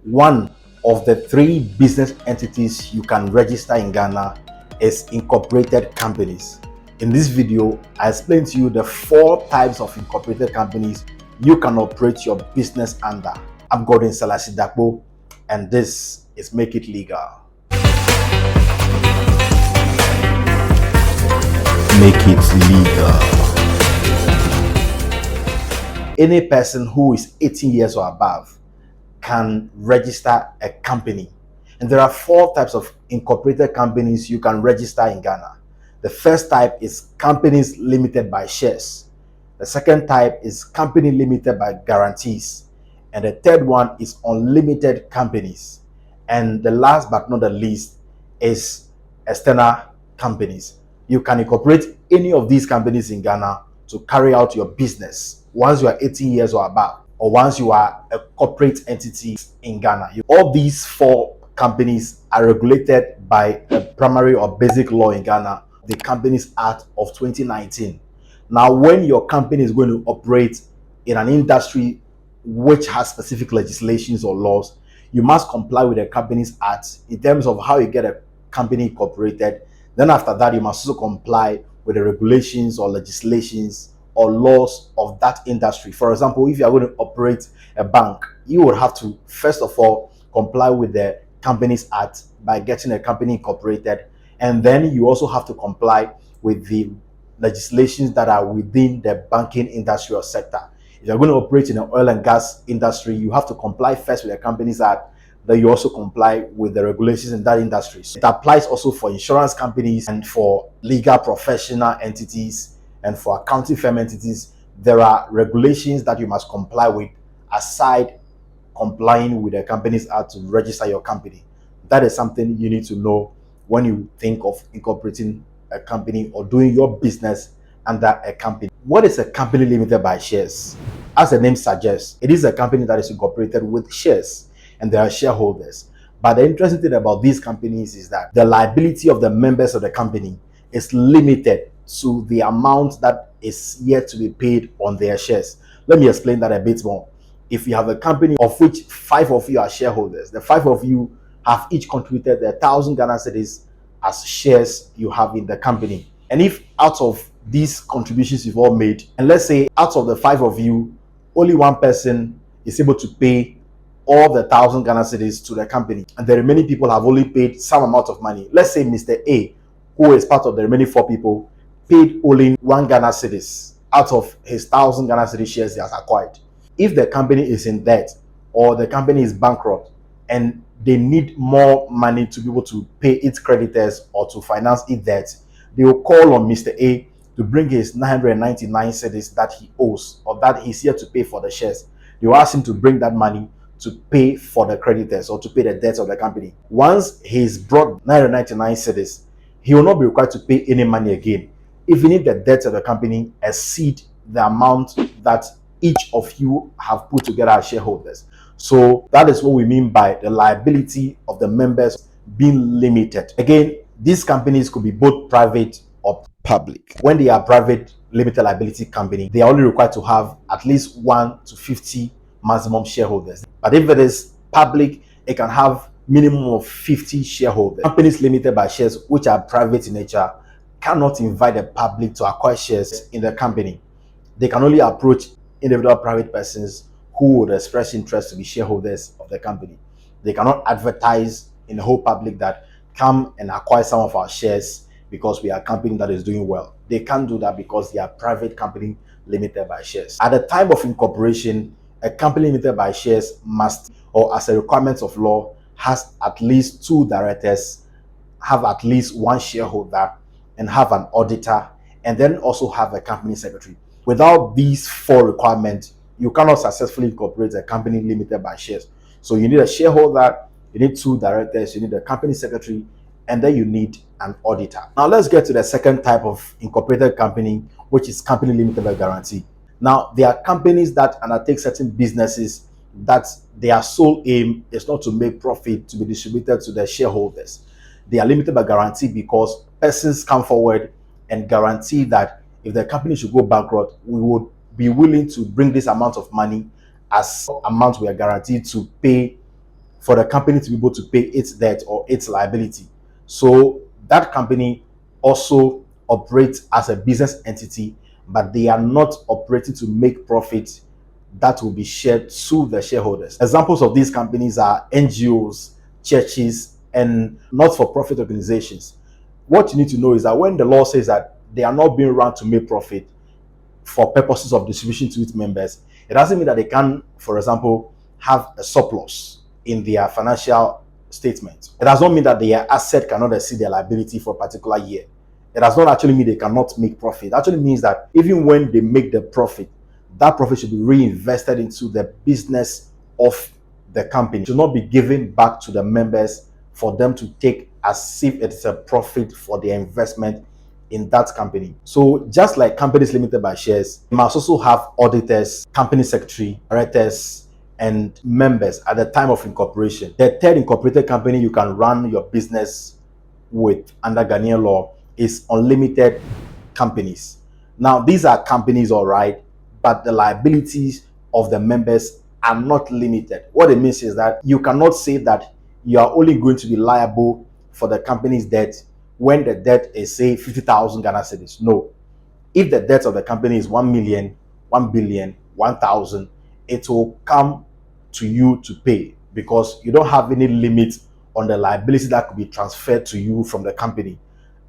One of the three business entities you can register in Ghana is incorporated companies. In this video, I explain to you the 4 types of incorporated companies you can operate your business under. I'm Gordon Selassie Dakbo, and this is Make It Legal. Make it legal. Any person who is 18 years or above can register a company. And there are 4 types of incorporated companies you can register in Ghana. The first type is companies limited by shares. The second type is company limited by guarantees. And the third one is unlimited companies. And the last but not the least is external companies. You can incorporate any of these companies in Ghana to carry out your business once you are 18 years or above, or once you are a corporate entity in Ghana. All these 4 companies are regulated by a primary or basic law in Ghana, the Companies Act of 2019. Now, when your company is going to operate in an industry which has specific legislations or laws, you must comply with the Companies Act in terms of how you get a company incorporated. Then after that, you must also comply with the regulations or legislations or laws of that industry. For example, if you are going to operate a bank, you would have to first of all comply with the Companies Act by getting a company incorporated, and then you also have to comply with the legislations that are within the banking industry or sector. If you're going to operate in the oil and gas industry, you have to comply first with the Companies Act, then you also comply with the regulations in that industry. It applies also for insurance companies and for legal professional entities and for accounting firm entities. There are regulations that you must comply with aside complying with the Companies Act to register your company. That is something you need to know when you think of incorporating a company or doing your business under a company. What is a company limited by shares? As the name suggests, it is a company that is incorporated with shares and there are shareholders. But the interesting thing about these companies is that the liability of the members of the company is limited to the amount that is yet to be paid on their shares. Let me explain that a bit more. If you have a company of which 5 of you are shareholders, the 5 of you have each contributed 1,000 Ghana cedis as shares you have in the company. And if out of these contributions you've all made, and let's say out of the 5 of you, only one person is able to pay all the 1,000 Ghana cedis to the company, and the remaining people have only paid some amount of money. Let's say Mr. A, who is part of the remaining 4 people, paid only 1 Ghana cedis out of his 1,000 Ghana cedis shares he has acquired. If the company is in debt or the company is bankrupt and they need more money to be able to pay its creditors or to finance its debt, they will call on Mr. A to bring his 999 cedis that he owes or that he's here to pay for the shares. They will ask him to bring that money to pay for the creditors or to pay the debts of the company. Once he's brought 999 cedis, he will not be required to pay any money again, even if the debts of the company exceed the amount that each of you have put together as shareholders. So that is what we mean by the liability of the members being limited. Again, these companies could be both private or public. When they are private limited liability company, they are only required to have at least 1 to 50 maximum shareholders. But if it is public, it can have minimum of 50 shareholders. Companies limited by shares, which are private in nature, cannot invite the public to acquire shares in the company. They can only approach individual private persons who would express interest to be shareholders of the company. They cannot advertise in the whole public that come and acquire some of our shares because we are a company that is doing well. They can't do that because they are private company limited by shares. At the time of incorporation, a company limited by shares must, or as a requirement of law, has at least 2 directors, have at least 1 shareholder, and have an auditor, and then also have a company secretary. Without these 4 requirements, you cannot successfully incorporate a company limited by shares. So you need a shareholder, you need 2 directors, you need a company secretary, and then you need an auditor. Now let's get to the second type of incorporated company, which is company limited by guarantee. Now, there are companies that undertake certain businesses that their sole aim is not to make profit to be distributed to their shareholders. They are limited by guarantee because persons come forward and guarantee that if the company should go bankrupt, we would be willing to bring this amount of money as amount we are guaranteed to pay for the company to be able to pay its debt or its liability. So that company also operates as a business entity, but they are not operating to make profit that will be shared to the shareholders. Examples of these companies are NGOs, churches, and not-for-profit organizations. What you need to know is that when the law says that they are not being run to make profit for purposes of distribution to its members, it doesn't mean that they can, for example, have a surplus in their financial statement. It does not mean that their asset cannot exceed their liability for a particular year. It does not actually mean they cannot make profit. It actually means that even when they make the profit, that profit should be reinvested into the business of the company. It should not be given back to the members for them to take as if it is a profit for their investment in that company. So just like companies limited by shares, you must also have auditors, company secretary, directors, and members at the time of incorporation. The third incorporated company you can run your business with under Ghanaian law is unlimited companies. Now, these are companies, all right, but the liabilities of the members are not limited. What it means is that you cannot say that you are only going to be liable for the company's debt when the debt is, say, 50,000 Ghana cedis. No. If the debt of the company is 1 million, 1 billion, 1,000, it will come to you to pay because you don't have any limit on the liability that could be transferred to you from the company.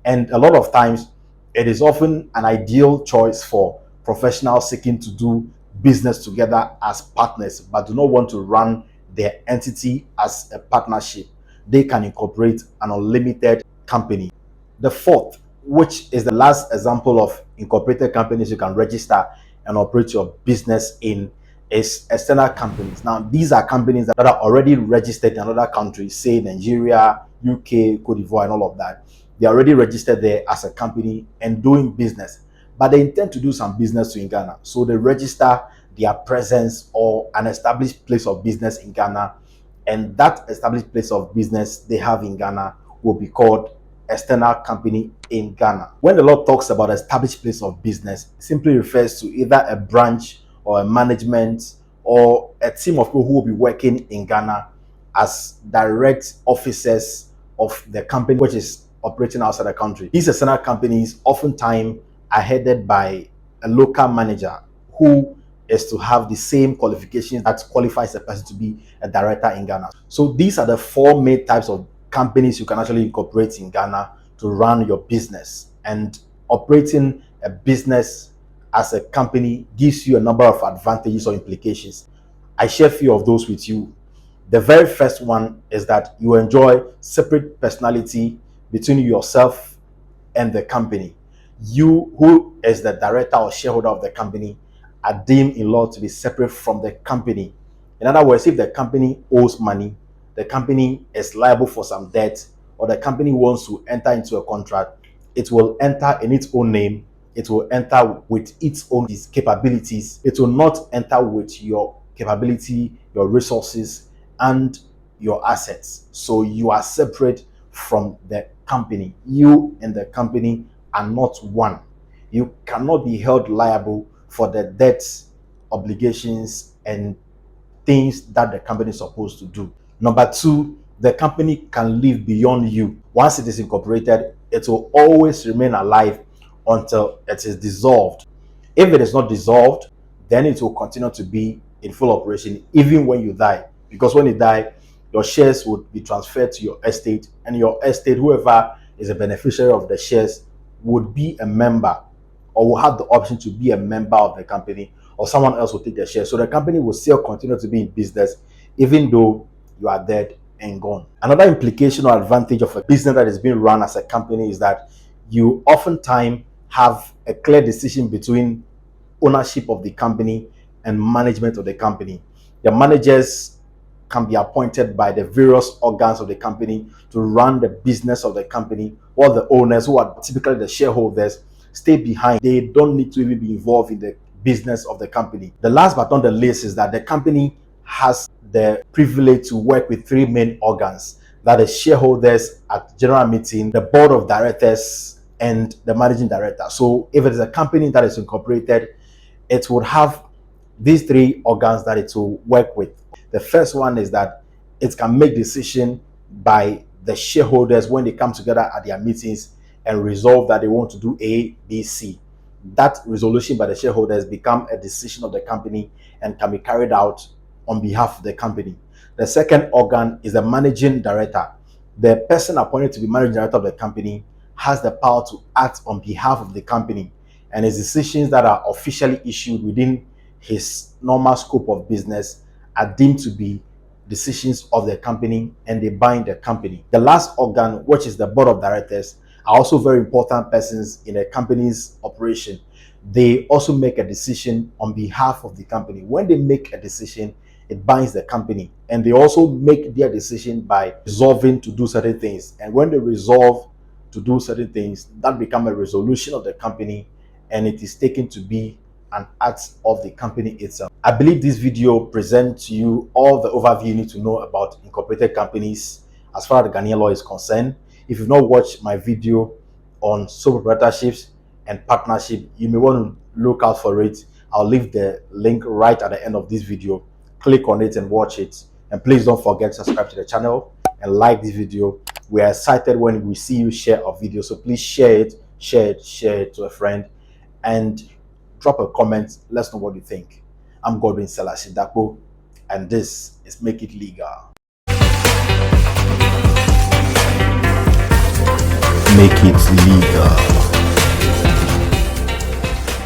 And a lot of times, it is often an ideal choice for professionals seeking to do business together as partners, but do not want to run their entity as a partnership. They can incorporate an unlimited company. The fourth, which is the last example of incorporated companies you can register and operate your business in, is external companies. Now, these are companies that are already registered in other countries, say Nigeria, UK, Cote d'Ivoire, and all of that. They are already registered there as a company and doing business, but they intend to do some business in Ghana. So they register their presence or an established place of business in Ghana, and that established place of business they have in Ghana will be called external company in Ghana. When the law talks about established place of business, it simply refers to either a branch or a management or a team of people who will be working in Ghana as direct officers of the company which is operating outside the country. These external companies oftentimes are headed by a local manager who is to have the same qualifications that qualifies a person to be a director in Ghana. So these are the four main types of companies you can actually incorporate in Ghana to run your business. And operating a business as a company gives you a number of advantages or implications. I share a few of those with you. The very first one is that you enjoy separate personality between yourself and the company. You, who is the director or shareholder of the company, are deemed in law to be separate from the company. In other words, if the company owes money, the company is liable for some debt, or the company wants to enter into a contract, it will enter in its own name, it will enter with its own capabilities, it will not enter with your capability, your resources, and your assets. So you are separate from the company. You and the company are not one. You cannot be held liable for the debts, obligations, and things that the company is supposed to do. Number two, the company can live beyond you. Once it is incorporated, it will always remain alive until it is dissolved. If it is not dissolved, then it will continue to be in full operation even when you die. Because when you die, your shares would be transferred to your estate, and your estate, whoever is a beneficiary of the shares, would be a member or will have the option to be a member of the company, or someone else will take the shares. So the company will still continue to be in business even though you are dead and gone. Another implication or advantage of a business that is being run as a company is that you oftentimes have a clear decision between ownership of the company and management of the company. The managers can be appointed by the various organs of the company to run the business of the company, while the owners, who are typically the shareholders, stay behind. They don't need to even be involved in the business of the company. The last but not the least is that the company has the privilege to work with three main organs, that is shareholders at general meeting, the board of directors, and the managing director. So if it is a company that is incorporated, it would have these three organs that it will work with. The first one is that it can make decision by the shareholders when they come together at their meetings and resolve that they want to do A, B, C. That resolution by the shareholders become a decision of the company and can be carried out on behalf of the company. The second organ is the managing director. The person appointed to be managing director of the company has the power to act on behalf of the company, and his decisions that are officially issued within his normal scope of business are deemed to be decisions of the company, and they bind the company. The last organ, which is the board of directors, are also very important persons in a company's operation. They also make a decision on behalf of the company. When they make a decision, it binds the company, and they also make their decision by resolving to do certain things. And when they resolve to do certain things, that become a resolution of the company, and it is taken to be an act of the company itself. I believe this video presents to you all the overview you need to know about incorporated companies as far as the Ghanaian law is concerned. If you've not watched my video on sole proprietorships and partnership, you may want to look out for it. I'll leave the link right at the end of this video. Click on it and watch it. And please don't forget to subscribe to the channel and like this video. We are excited when we see you share our video, so please share it to a friend, and drop a comment. Let's know what you think. I'm Godwin Selassie Dapo, and this is Make It Legal. Make it legal.